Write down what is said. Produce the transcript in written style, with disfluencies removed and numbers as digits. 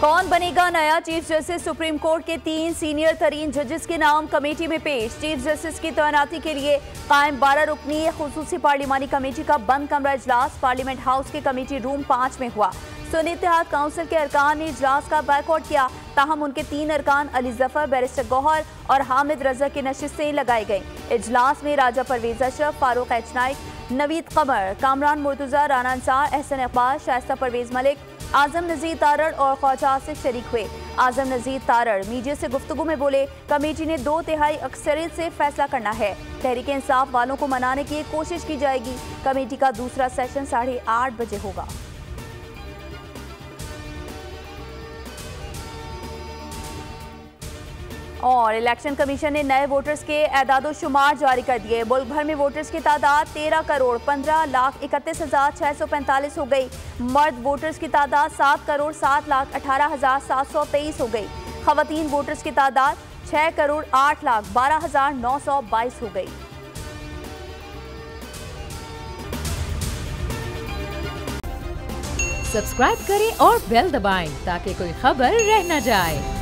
कौन बनेगा नया चीफ जस्टिस? सुप्रीम कोर्ट के 3 सीनियर तरीन जजेस के नाम कमेटी में पेश। चीफ जस्टिस की तैनाती के लिए कायम 12 रुकनी खुसूसी पार्लिमानी कमेटी का बंद कमरा इजलास पार्लियामेंट हाउस के कमेटी रूम 5 में हुआ। सुन्नी इत्तेहाद काउंसिल के अरकान ने इजलास का बायकॉट किया, ताहम उनके 3 अरकान अली जफर, बैरिस्टर गौहर और हामिद रजा की नशिस्तें लगाई गई। इजलास में राजा परवेज अशरफ, फारूक एच नाइक, नवीद कमर, कामरान मुर्तजा, राना अंसार, एहसन इकबाल, शाइस्ता परवेज मलिक, आजम नजीर तारड़ और ख्वाजा आसिफ शरीक हुए। आजम नजीर तारड़ मीडिया से गुफ्तगू में बोले, कमेटी ने 2/3 अक्सरियत से फैसला करना है। तहरीक इंसाफ वालों को मनाने की कोशिश की जाएगी। कमेटी का दूसरा सेशन 8:30 बजे होगा। और इलेक्शन कमीशन ने नए वोटर्स के एदादो शुमार जारी कर दिए। मुल्क भर में वोटर्स की तादाद 13,15,31,645 हो गई। मर्द वोटर्स की तादाद 7,07,18,723 हो गई। खवातीन वोटर्स की तादाद 6,08,12,922 हो गई। सब्सक्राइब करें और बेल दबाएं ताकि कोई खबर रह न जाए।